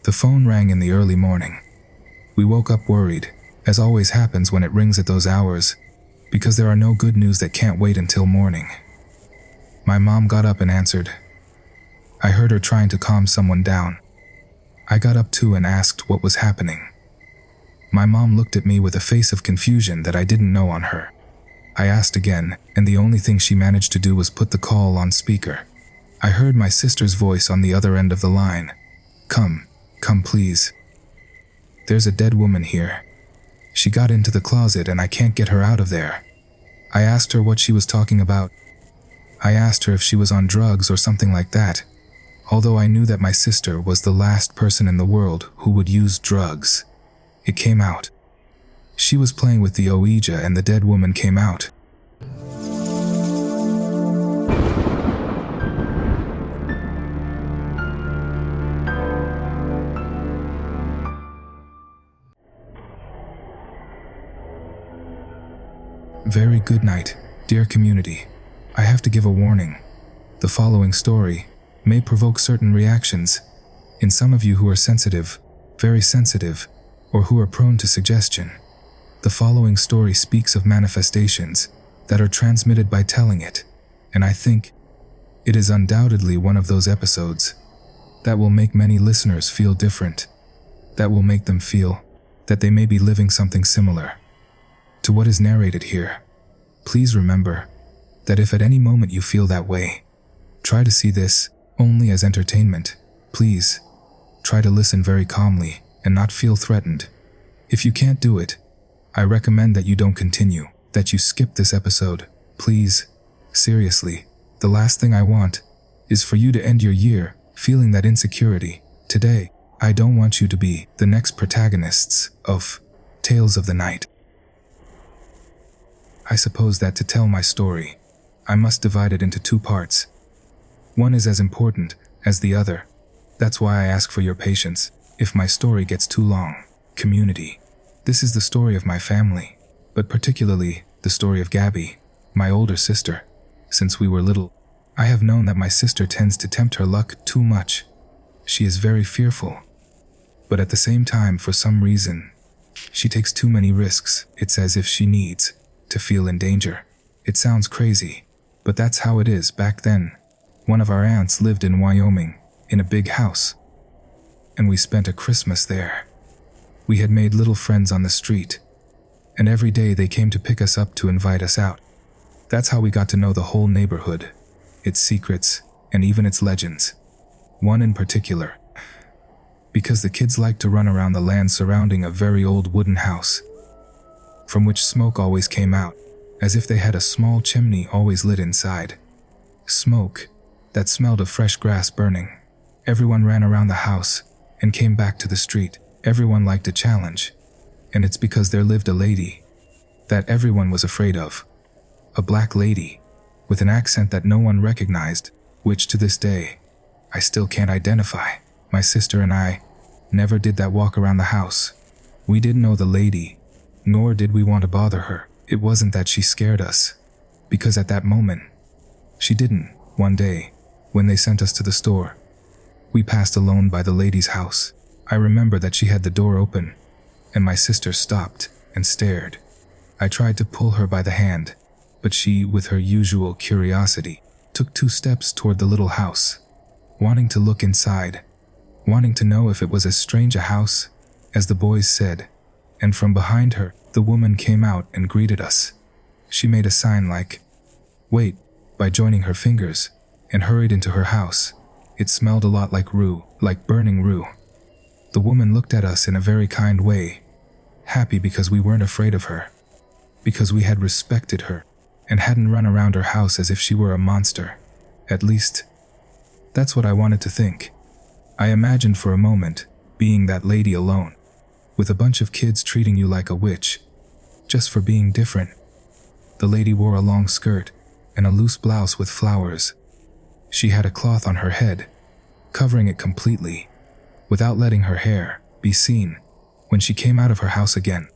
The phone rang in the early morning. We woke up worried, as always happens when it rings at those hours, because there are no good news that can't wait until morning. My mom got up and answered. I heard her trying to calm someone down. I got up too and asked what was happening. My mom looked at me with a face of confusion that I didn't know on her. I asked again, and the only thing she managed to do was put the call on speaker. I heard my sister's voice on the other end of the line. Come please. There's a dead woman here. She got into the closet and I can't get her out of there. I asked her what she was talking about. I asked her if she was on drugs or something like that, although I knew that my sister was the last person in the world who would use drugs. It came out. She was playing with the Ouija and the dead woman came out. Very good night, dear community. I have to give a warning. The following story may provoke certain reactions in some of you who are sensitive, very sensitive, or who are prone to suggestion. The following story speaks of manifestations that are transmitted by telling it, and I think it is undoubtedly one of those episodes that will make many listeners feel different, that will make them feel that they may be living something similar to what is narrated here. Please remember that if at any moment you feel that way, try to see this only as entertainment. Please, try to listen very calmly and not feel threatened. If you can't do it, I recommend that you don't continue, that you skip this episode. Please, seriously, the last thing I want is for you to end your year feeling that insecurity. Today, I don't want you to be the next protagonists of Tales of the Night. I suppose that to tell my story, I must divide it into two parts. One is as important as the other. That's why I ask for your patience if my story gets too long. Community. This is the story of my family, but particularly the story of Gabby, my older sister. Since we were little, I have known that my sister tends to tempt her luck too much. She is very fearful, but at the same time, for some reason, she takes too many risks. It's as if she needs to feel in danger. It sounds crazy, but that's how it is. Back then, one of our aunts lived in Wyoming, in a big house, and we spent a Christmas there. We had made little friends on the street, and every day they came to pick us up to invite us out. That's how we got to know the whole neighborhood, its secrets, and even its legends. One in particular, because the kids liked to run around the land surrounding a very old wooden house, from which smoke always came out, as if they had a small chimney always lit inside. Smoke that smelled of fresh grass burning. Everyone ran around the house and came back to the street. Everyone liked a challenge, and it's because there lived a lady that everyone was afraid of. A black lady with an accent that no one recognized, which to this day, I still can't identify. My sister and I never did that walk around the house. We didn't know the lady, nor did we want to bother her. It wasn't that she scared us, because at that moment, she didn't. One day, when they sent us to the store, we passed alone by the lady's house. I remember that she had the door open, and my sister stopped and stared. I tried to pull her by the hand, but she, with her usual curiosity, took 2 steps toward the little house, wanting to look inside, wanting to know if it was as strange a house as the boys said. And from behind her, the woman came out and greeted us. She made a sign like, "Wait," by joining her fingers, and hurried into her house. It smelled a lot like rue, like burning rue. The woman looked at us in a very kind way, happy because we weren't afraid of her, because we had respected her, and hadn't run around her house as if she were a monster. At least, that's what I wanted to think. I imagined for a moment being that lady alone, with a bunch of kids treating you like a witch, just for being different. The lady wore a long skirt and a loose blouse with flowers. She had a cloth on her head, covering it completely, without letting her hair be seen. When she came out of her house again,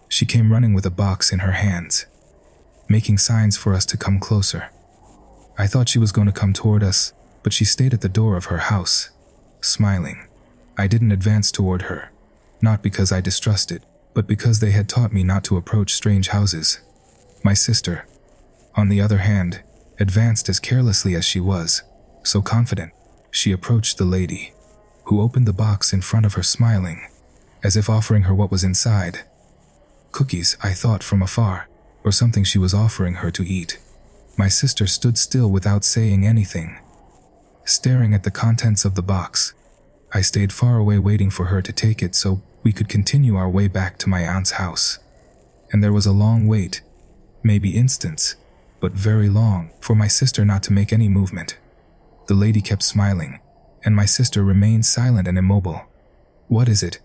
she came running with a box in her hands, making signs for us to come closer. I thought she was going to come toward us, but she stayed at the door of her house, smiling. I didn't advance toward her, not because I distrusted, but because they had taught me not to approach strange houses. My sister, on the other hand, advanced as carelessly as she was, so confident. She approached the lady, who opened the box in front of her smiling, as if offering her what was inside. Cookies, I thought from afar, or something she was offering her to eat. My sister stood still without saying anything, staring at the contents of the box. I stayed far away waiting for her to take it so we could continue our way back to my aunt's house. And there was a long wait, maybe instants, but very long, for my sister not to make any movement. The lady kept smiling, and my sister remained silent and immobile. "What is it?"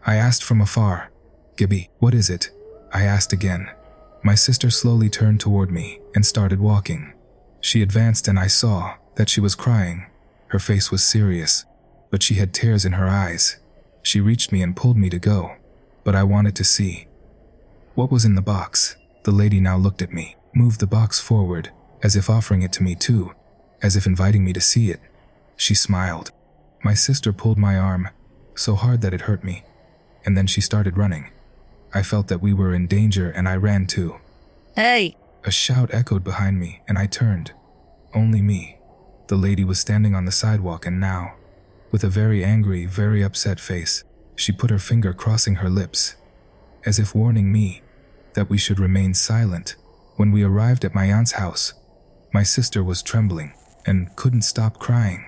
I asked from afar. "Gibby, what is it?" I asked again. My sister slowly turned toward me and started walking. She advanced and I saw that she was crying. Her face was serious, but she had tears in her eyes. She reached me and pulled me to go, but I wanted to see what was in the box. The lady now looked at me, moved the box forward, as if offering it to me too, as if inviting me to see it. She smiled. My sister pulled my arm, so hard that it hurt me, and then she started running. I felt that we were in danger and I ran too. "Hey!" A shout echoed behind me and I turned. Only me. The lady was standing on the sidewalk and now, with a very angry, very upset face, she put her finger crossing her lips, as if warning me that we should remain silent. When we arrived at my aunt's house, my sister was trembling and couldn't stop crying.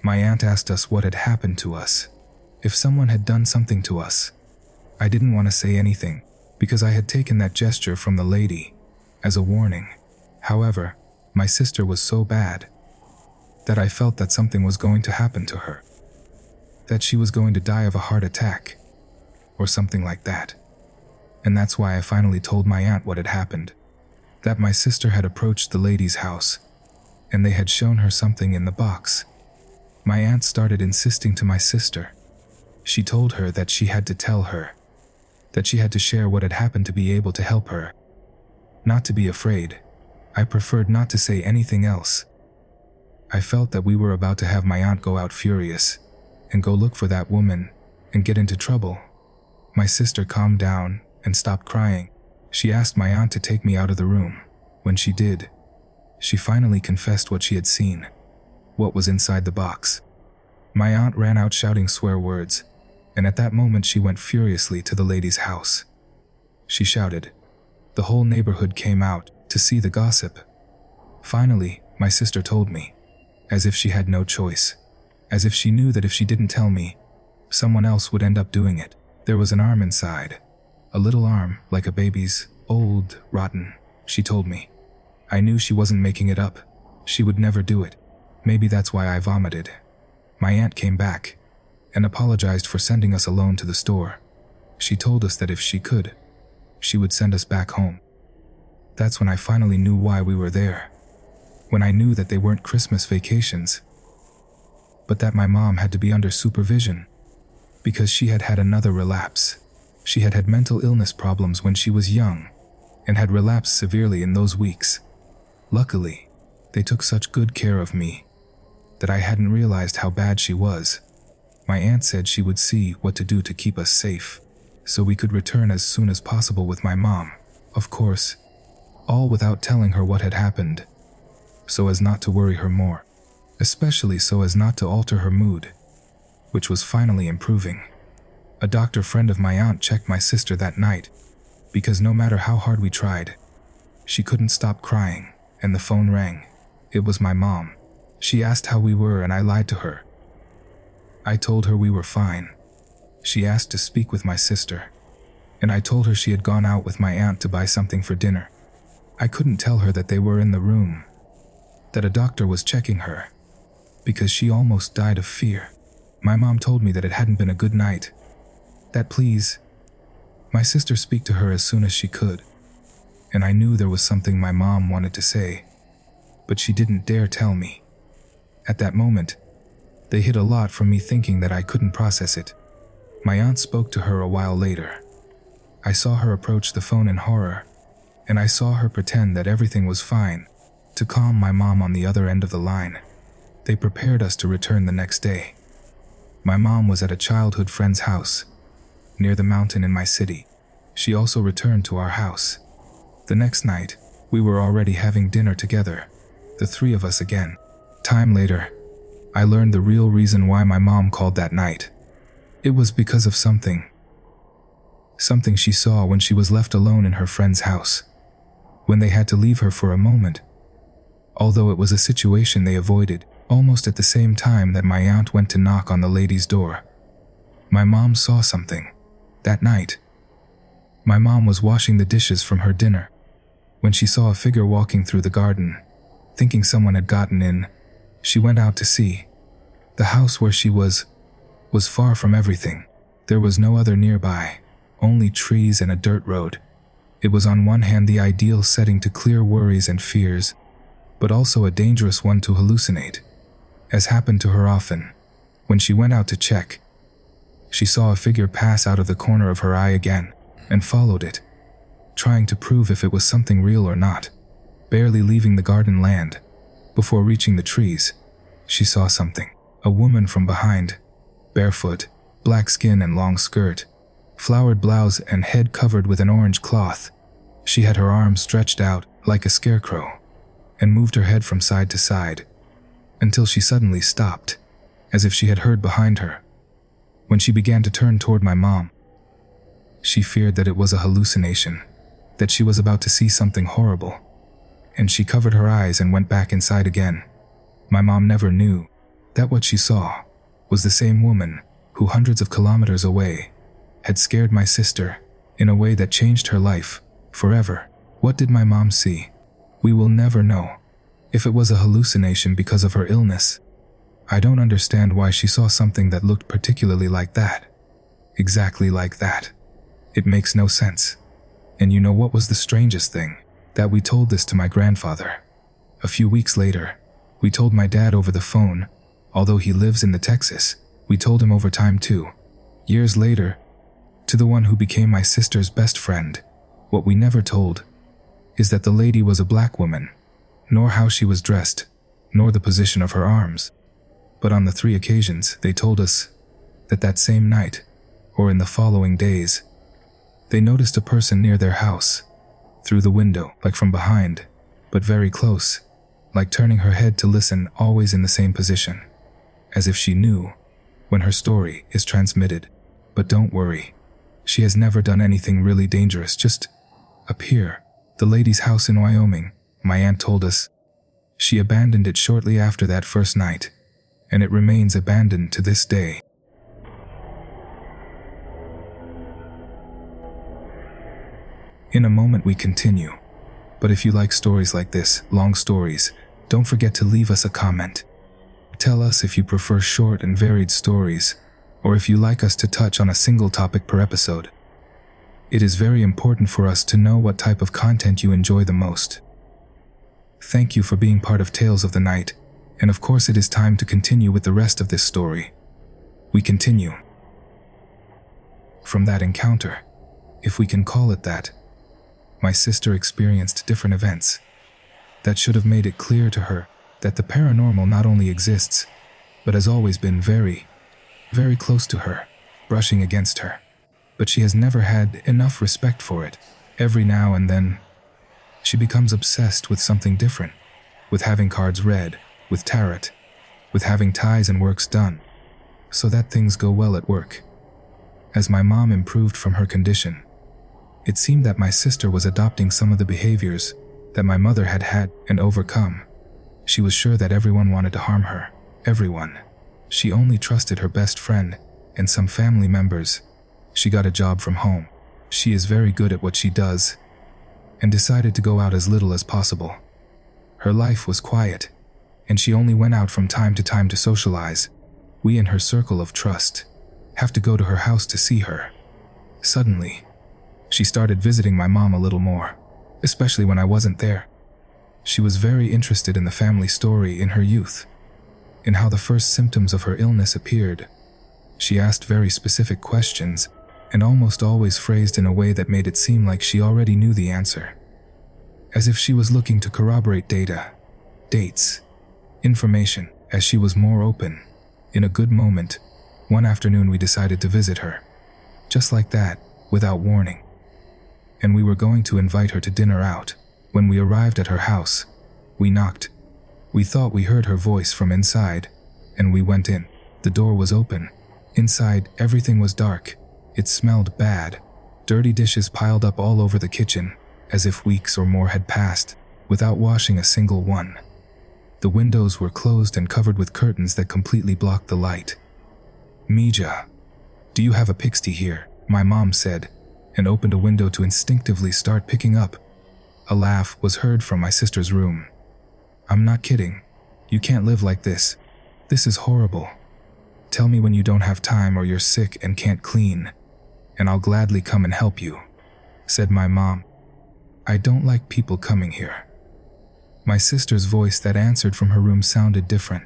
My aunt asked us what had happened to us, if someone had done something to us. I didn't want to say anything, because I had taken that gesture from the lady as a warning. However, my sister was so bad that I felt that something was going to happen to her, that she was going to die of a heart attack, or something like that. And that's why I finally told my aunt what had happened, that my sister had approached the lady's house, and they had shown her something in the box. My aunt started insisting to my sister. She told her that she had to tell her, that she had to share what had happened to be able to help her. Not to be afraid. I preferred not to say anything else. I felt that we were about to have my aunt go out furious, and go look for that woman, and get into trouble. My sister calmed down and stopped crying. She asked my aunt to take me out of the room. When she did, she finally confessed what she had seen, what was inside the box. My aunt ran out shouting swear words, and at that moment she went furiously to the lady's house. She shouted. The whole neighborhood came out to see the gossip. Finally, my sister told me, as if she had no choice, as if she knew that if she didn't tell me, someone else would end up doing it. There was an arm inside, a little arm like a baby's, old, rotten, she told me. I knew she wasn't making it up. She would never do it. Maybe that's why I vomited. My aunt came back and apologized for sending us alone to the store. She told us that if she could, she would send us back home. That's when I finally knew why we were there. When I knew that they weren't Christmas vacations, but that my mom had to be under supervision, because she had had another relapse. She had had mental illness problems when she was young, and had relapsed severely in those weeks. Luckily, they took such good care of me that I hadn't realized how bad she was. My aunt said she would see what to do to keep us safe, so we could return as soon as possible with my mom. Of course, all without telling her what had happened, so as not to worry her more, especially so as not to alter her mood, which was finally improving. A doctor friend of my aunt checked my sister that night, because no matter how hard we tried, she couldn't stop crying, and the phone rang. It was my mom. She asked how we were and I lied to her. I told her we were fine. She asked to speak with my sister, and I told her she had gone out with my aunt to buy something for dinner. I couldn't tell her that they were in the room, that a doctor was checking her, because she almost died of fear. My mom told me that it hadn't been a good night, that please, my sister speak to her as soon as she could, and I knew there was something my mom wanted to say, but she didn't dare tell me. At that moment, they hid a lot from me thinking that I couldn't process it. My aunt spoke to her a while later. I saw her approach the phone in horror, and I saw her pretend that everything was fine, to calm my mom on the other end of the line. They prepared us to return the next day. My mom was at a childhood friend's house, near the mountain in my city. She also returned to our house. The next night, we were already having dinner together, the three of us again. Time later, I learned the real reason why my mom called that night. It was because of something she saw when she was left alone in her friend's house, when they had to leave her for a moment. Although it was a situation they avoided, almost at the same time that my aunt went to knock on the lady's door. My mom saw something. That night, my mom was washing the dishes from her dinner when she saw a figure walking through the garden. Thinking someone had gotten in, she went out to see. The house where she was far from everything. There was no other nearby, only trees and a dirt road. It was on one hand the ideal setting to clear worries and fears, but also a dangerous one to hallucinate, as happened to her often. When she went out to check, she saw a figure pass out of the corner of her eye again, and followed it, trying to prove if it was something real or not. Barely leaving the garden land, before reaching the trees, she saw something. A woman from behind, barefoot, black skin and long skirt, flowered blouse and head covered with an orange cloth. She had her arms stretched out like a scarecrow, and moved her head from side to side, until she suddenly stopped, as if she had heard behind her. When she began to turn toward my mom, she feared that it was a hallucination, that she was about to see something horrible, and she covered her eyes and went back inside again. My mom never knew that what she saw was the same woman who hundreds of kilometers away had scared my sister in a way that changed her life forever. What did my mom see? We will never know. If it was a hallucination because of her illness, I don't understand why she saw something that looked particularly like that. Exactly like that. It makes no sense. And you know what was the strangest thing? That we told this to my grandfather. A few weeks later, we told my dad over the phone. Although he lives in the Texas, we told him over time too. Years later, to the one who became my sister's best friend. What we never told is that the lady was a black woman, nor how she was dressed, nor the position of her arms. But on the 3 occasions they told us that same night, or in the following days, they noticed a person near their house, through the window, like from behind, but very close, like turning her head to listen, always in the same position, as if she knew when her story is transmitted. But don't worry, she has never done anything really dangerous, just appear. The lady's house in Wyoming, my aunt told us, she abandoned it shortly after that first night, and it remains abandoned to this day. In a moment we continue, but if you like stories like this, long stories, don't forget to leave us a comment. Tell us if you prefer short and varied stories, or if you like us to touch on a single topic per episode. It is very important for us to know what type of content you enjoy the most. Thank you for being part of Tales of the Night, and of course it is time to continue with the rest of this story. We continue. From that encounter, if we can call it that, my sister experienced different events that should have made it clear to her that the paranormal not only exists, but has always been very, very close to her, brushing against her. But she has never had enough respect for it. Every now and then, she becomes obsessed with something different, with having cards read, with tarot, with having ties and works done, so that things go well at work. As my mom improved from her condition, it seemed that my sister was adopting some of the behaviors that my mother had had and overcome. She was sure that everyone wanted to harm her. Everyone. She only trusted her best friend and some family members. She got a job from home. She is very good at what she does, and decided to go out as little as possible. Her life was quiet, and she only went out from time to time to socialize. We in her circle of trust have to go to her house to see her. Suddenly, she started visiting my mom a little more, especially when I wasn't there. She was very interested in the family story in her youth, in how the first symptoms of her illness appeared. She asked very specific questions, and almost always phrased in a way that made it seem like she already knew the answer, as if she was looking to corroborate data, dates, information. As she was more open, in a good moment, One afternoon we decided to visit her. Just like that, without warning. And we were going to invite her to dinner out. When we arrived at her house, we knocked. We thought we heard her voice from inside, and we went in. The door was open. Inside, everything was dark. It smelled bad. Dirty dishes piled up all over the kitchen, as if weeks or more had passed, without washing a single one. The windows were closed and covered with curtains that completely blocked the light. "Mija, do you have a pixie here?" my mom said, and opened a window to instinctively start picking up. A laugh was heard from my sister's room. "I'm not kidding. You can't live like this. This is horrible. Tell me when you don't have time or you're sick and can't clean, and I'll gladly come and help you," said my mom. "I don't like people coming here." My sister's voice that answered from her room sounded different,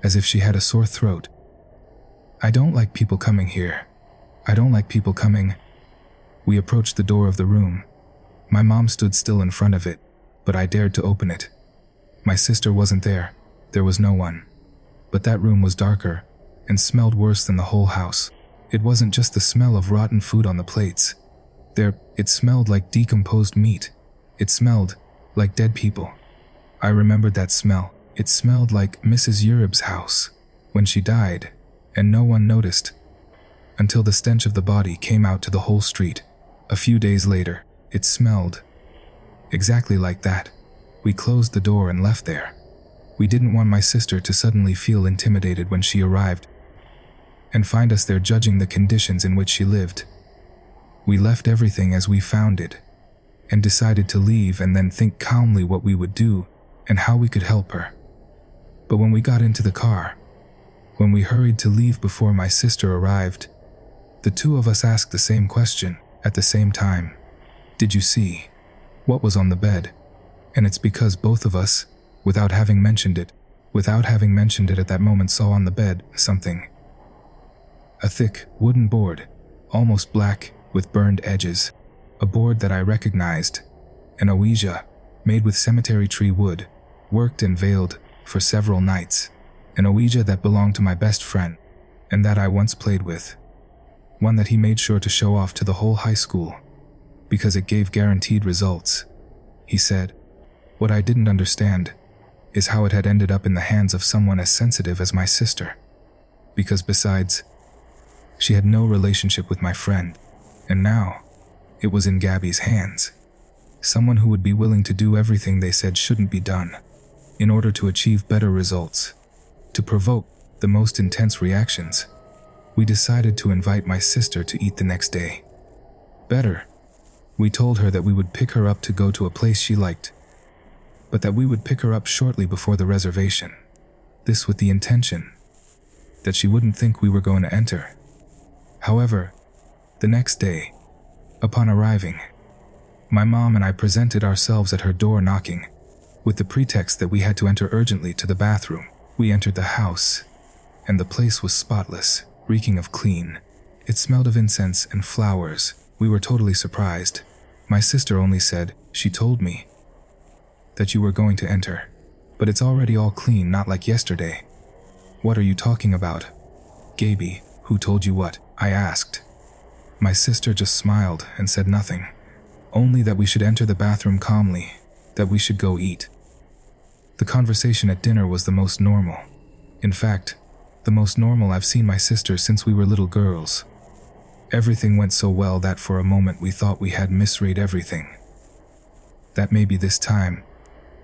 as if she had a sore throat. "I don't like people coming here. I don't like people coming." We approached the door of the room. My mom stood still in front of it, but I dared to open it. My sister wasn't there. There was no one. But that room was darker and smelled worse than the whole house. It wasn't just the smell of rotten food on the plates. It smelled like decomposed meat. It smelled like dead people. I remembered that smell. It smelled like Mrs. Urib's house when she died, and no one noticed until the stench of the body came out to the whole street. A few days later, it smelled exactly like that. We closed the door and left there. We didn't want my sister to suddenly feel intimidated when she arrived and find us there judging the conditions in which she lived. We left everything as we found it and decided to leave and then think calmly what we would do and how we could help her. But when we got into the car, when we hurried to leave before my sister arrived, the two of us asked the same question at the same time. "Did you see what was on the bed?" And it's because both of us, without having mentioned it at that moment, saw on the bed something. A thick wooden board, almost black with burned edges. A board that I recognized. An Ouija, made with cemetery tree wood, worked and veiled for several nights. An Ouija that belonged to my best friend, and that I once played with. One that he made sure to show off to the whole high school, because it gave guaranteed results. He said, what I didn't understand is how it had ended up in the hands of someone as sensitive as my sister. Because besides, she had no relationship with my friend, and now, it was in Gabby's hands. Someone who would be willing to do everything they said shouldn't be done, in order to achieve better results, to provoke the most intense reactions. We decided to invite my sister to eat the next day. Better, we told her that we would pick her up to go to a place she liked, but that we would pick her up shortly before the reservation. This with the intention that she wouldn't think we were going to enter. However, the next day, upon arriving, my mom and I presented ourselves at her door knocking, with the pretext that we had to enter urgently to the bathroom. We entered the house, and the place was spotless, reeking of clean. It smelled of incense and flowers. We were totally surprised. My sister only said, "She told me that you were going to enter, but it's already all clean, not like yesterday." "What are you talking about, Gaby? Who told you what?" I asked. My sister just smiled and said nothing, only that we should enter the bathroom calmly, that we should go eat. The conversation at dinner was the most normal. In fact, the most normal I've seen my sister since we were little girls. Everything went so well that for a moment we thought we had misread everything. That maybe this time,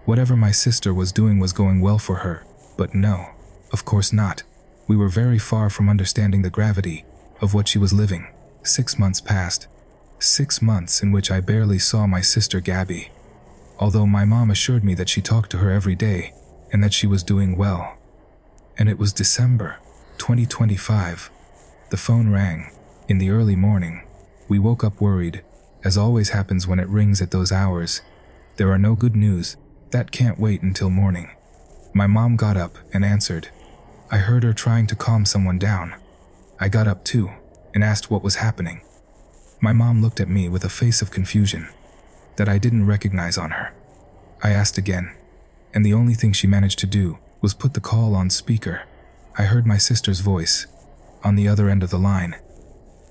whatever my sister was doing was going well for her, but no, of course not. We were very far from understanding the gravity of what she was living. 6 months passed. 6 months in which I barely saw my sister Gabby, although my mom assured me that she talked to her every day and that she was doing well. And it was December 2025. The phone rang. In the early morning, we woke up worried, as always happens when it rings at those hours. There are no good news. That can't wait until morning. My mom got up and answered. I heard her trying to calm someone down. I got up too and asked what was happening. My mom looked at me with a face of confusion that I didn't recognize on her. I asked again, and the only thing she managed to do was put the call on speaker. I heard my sister's voice. on the other end of the line.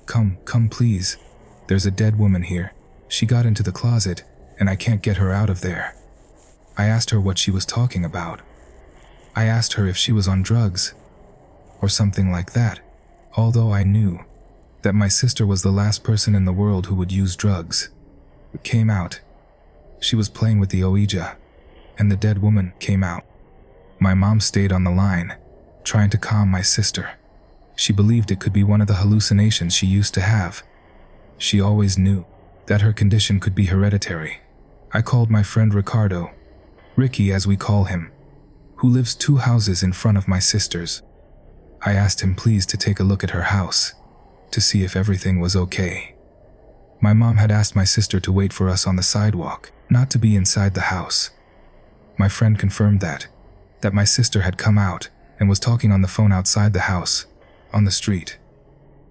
Come please. There's a dead woman here. She got into the closet, and I can't get her out of there." I asked her what she was talking about. I asked her if she was on drugs, or something like that, although I knew that my sister was the last person in the world who would use drugs. It came out. She was playing with the Ouija, and the dead woman came out. My mom stayed on the line, trying to calm my sister. She believed it could be one of the hallucinations she used to have. She always knew that her condition could be hereditary. I called my friend Ricardo, Ricky as we call him, who lives 2 houses in front of my sister's. I asked him please to take a look at her house, to see if everything was okay. My mom had asked my sister to wait for us on the sidewalk, not to be inside the house. My friend confirmed that my sister had come out and was talking on the phone outside the house, on the street.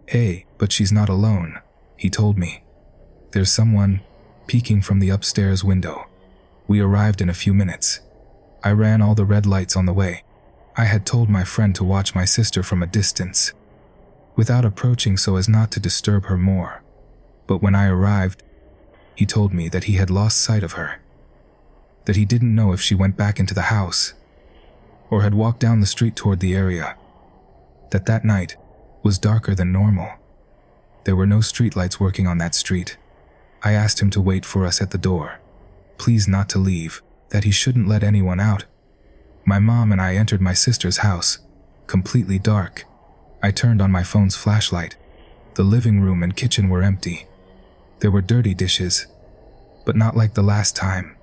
"Hey, but she's not alone," he told me. "There's someone peeking from the upstairs window." We arrived in a few minutes. I ran all the red lights on the way. I had told my friend to watch my sister from a distance, without approaching so as not to disturb her more. But when I arrived, he told me that he had lost sight of her, that he didn't know if she went back into the house, or had walked down the street toward the area, that night was darker than normal. There were no streetlights working on that street. I asked him to wait for us at the door, please not to leave, that he shouldn't let anyone out. My mom and I entered my sister's house, completely dark. I turned on my phone's flashlight. The living room and kitchen were empty. There were dirty dishes, but not like the last time.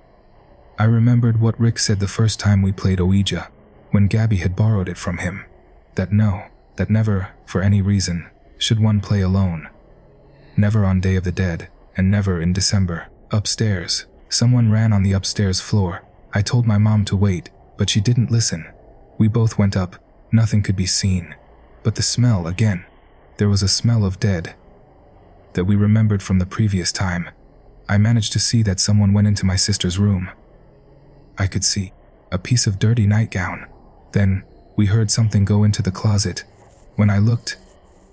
I remembered what Rick said the first time we played Ouija, when Gabby had borrowed it from him, that never, for any reason, should one play alone. Never on Day of the Dead, and never in December. Upstairs, someone ran on the upstairs floor. I told my mom to wait, but she didn't listen. We both went up. Nothing could be seen. But the smell again. There was a smell of dead that we remembered from the previous time. I managed to see that someone went into my sister's room. I could see a piece of dirty nightgown. Then, we heard something go into the closet. When I looked,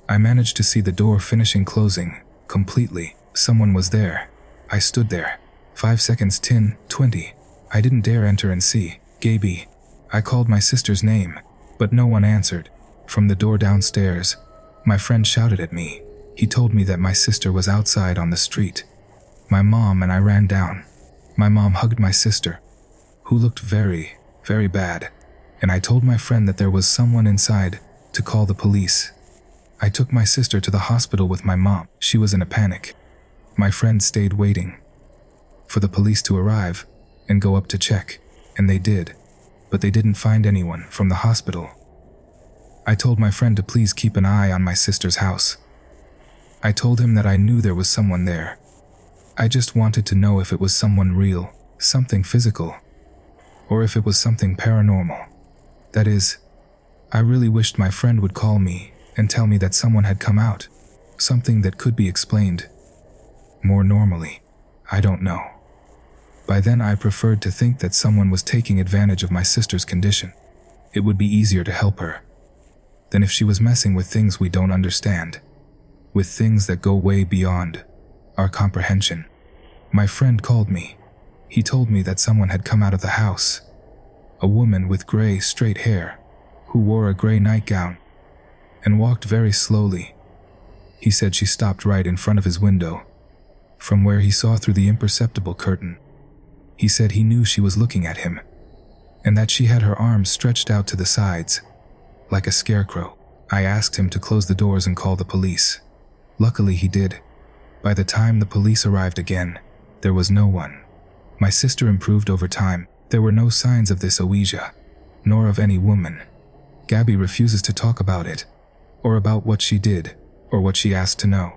I managed to see the door finishing closing, completely. Someone was there. I stood there. 5 seconds, 10, 20. I didn't dare enter and see. "Gaby." I called my sister's name, but no one answered. From the door downstairs, my friend shouted at me. He told me that my sister was outside on the street. My mom and I ran down. My mom hugged my sister, who looked very, very bad, and I told my friend that there was someone inside to call the police. I took my sister to the hospital with my mom. She was in a panic. My friend stayed waiting for the police to arrive and go up to check, and they did, but they didn't find anyone from the hospital. I told my friend to please keep an eye on my sister's house. I told him that I knew there was someone there. I just wanted to know if it was someone real, something physical, or if it was something paranormal. That is, I really wished my friend would call me and tell me that someone had come out, something that could be explained more normally. I don't know. By then I preferred to think that someone was taking advantage of my sister's condition. It would be easier to help her than if she was messing with things we don't understand, with things that go way beyond our comprehension. My friend called me. He told me that someone had come out of the house, a woman with gray, straight hair, who wore a gray nightgown and walked very slowly. He said she stopped right in front of his window, from where he saw through the imperceptible curtain. He said he knew she was looking at him, and that she had her arms stretched out to the sides, like a scarecrow. I asked him to close the doors and call the police. Luckily he did. By the time the police arrived again, there was no one. My sister improved over time. There were no signs of this Ouija, nor of any woman. Gabby refuses to talk about it, or about what she did, or what she asked to know.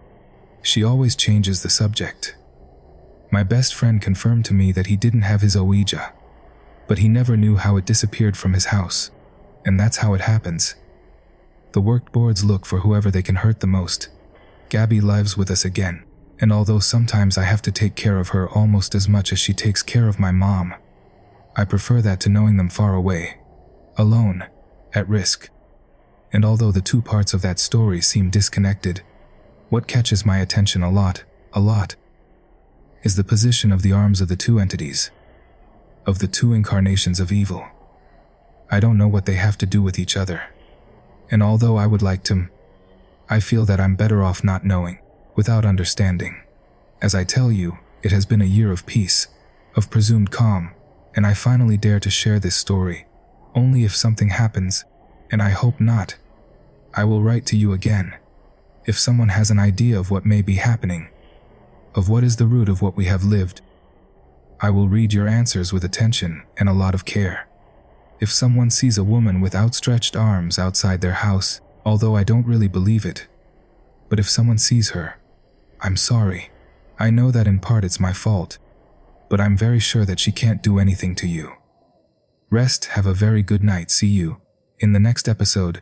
She always changes the subject. My best friend confirmed to me that he didn't have his Ouija, but he never knew how it disappeared from his house, and that's how it happens. The work boards look for whoever they can hurt the most. Gabby lives with us again, and although sometimes I have to take care of her almost as much as she takes care of my mom, I prefer that to knowing them far away, alone, at risk. And although the two parts of that story seem disconnected, what catches my attention a lot, is the position of the arms of the two entities, of the two incarnations of evil. I don't know what they have to do with each other. And although I would like to, I feel that I'm better off not knowing, without understanding. As I tell you, it has been a year of peace, of presumed calm, and I finally dare to share this story. Only if something happens, and I hope not, I will write to you again. If someone has an idea of what may be happening, of what is the root of what we have lived, I will read your answers with attention and a lot of care. If someone sees a woman with outstretched arms outside their house, although I don't really believe it, but if someone sees her, I'm sorry. I know that in part it's my fault, but I'm very sure that she can't do anything to you. Rest, have a very good night. See you in the next episode.